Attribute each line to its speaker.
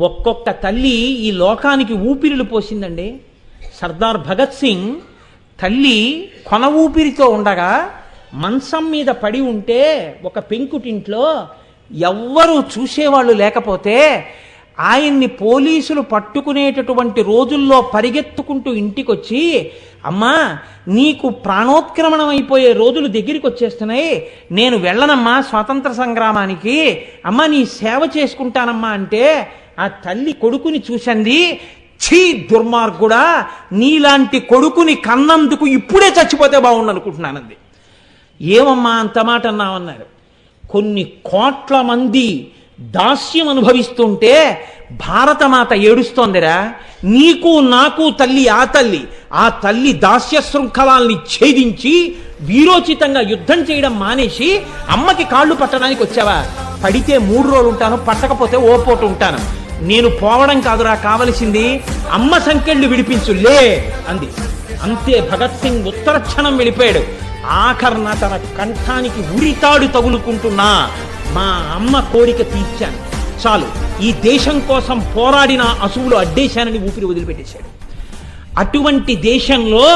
Speaker 1: ఒక్కొక్క తల్లి ఈ లోకానికి ఊపిరిలు పోసిందండి. సర్దార్ భగత్ సింగ్ తల్లి కొన ఊపిరితో ఉండగా మంచం మీద పడి ఉంటే ఒక పెంకుటింట్లో ఎవ్వరూ చూసేవాళ్ళు లేకపోతే ఆయన్ని పోలీసులు పట్టుకునేటటువంటి రోజుల్లో పరిగెత్తుకుంటూ ఇంటికొచ్చి, అమ్మా నీకు ప్రాణోత్క్రమణం అయిపోయే రోజులు దగ్గరికి వచ్చేస్తున్నాయి, నేను వెళ్ళనమ్మా స్వాతంత్ర సంగ్రామానికి, అమ్మా నీ సేవ చేసుకుంటానమ్మా అంటే ఆ తల్లి కొడుకుని చూసింది. ఛీ దుర్మార్గుడా, నీలాంటి కొడుకుని కన్నందుకు ఇప్పుడే చచ్చిపోతే బాగుండు అనుకుంటున్నానంది. ఏమమ్మా అంత మాట అన్నామన్నారు. కొన్ని కోట్ల మంది దాస్యం అనుభవిస్తుంటే భారతమాత ఏడుస్తోందిరా, నీకు నాకు తల్లి ఆ తల్లి దాస్య శృంఖలాల్ని ఛేదించి వీరోచితంగా యుద్ధం చేయడం మానేసి అమ్మకి కాళ్ళు పట్టడానికి వచ్చావా? పడితే 3 రోజులు ఉంటాను, పట్టకపోతే ఓ పూట ఉంటాను. నేను పోవడం కాదురా కావలసింది, అమ్మ సంకెళ్ళు విడిపించులే అంది. అంతే భగత్ సింగ్ ఉత్తర క్షణం వెళ్ళిపోయాడు. ఆఖరణ తన కంఠానికి ఉరితాడు తగులుకుంటున్నా మా అమ్మ కోరిక తీర్చాను, చాలు ఈ దేశం కోసం పోరాడిన అసువులు అడ్డేశానని ఊపిరి వదిలిపెట్టేశాడు. అటువంటి దేశంలో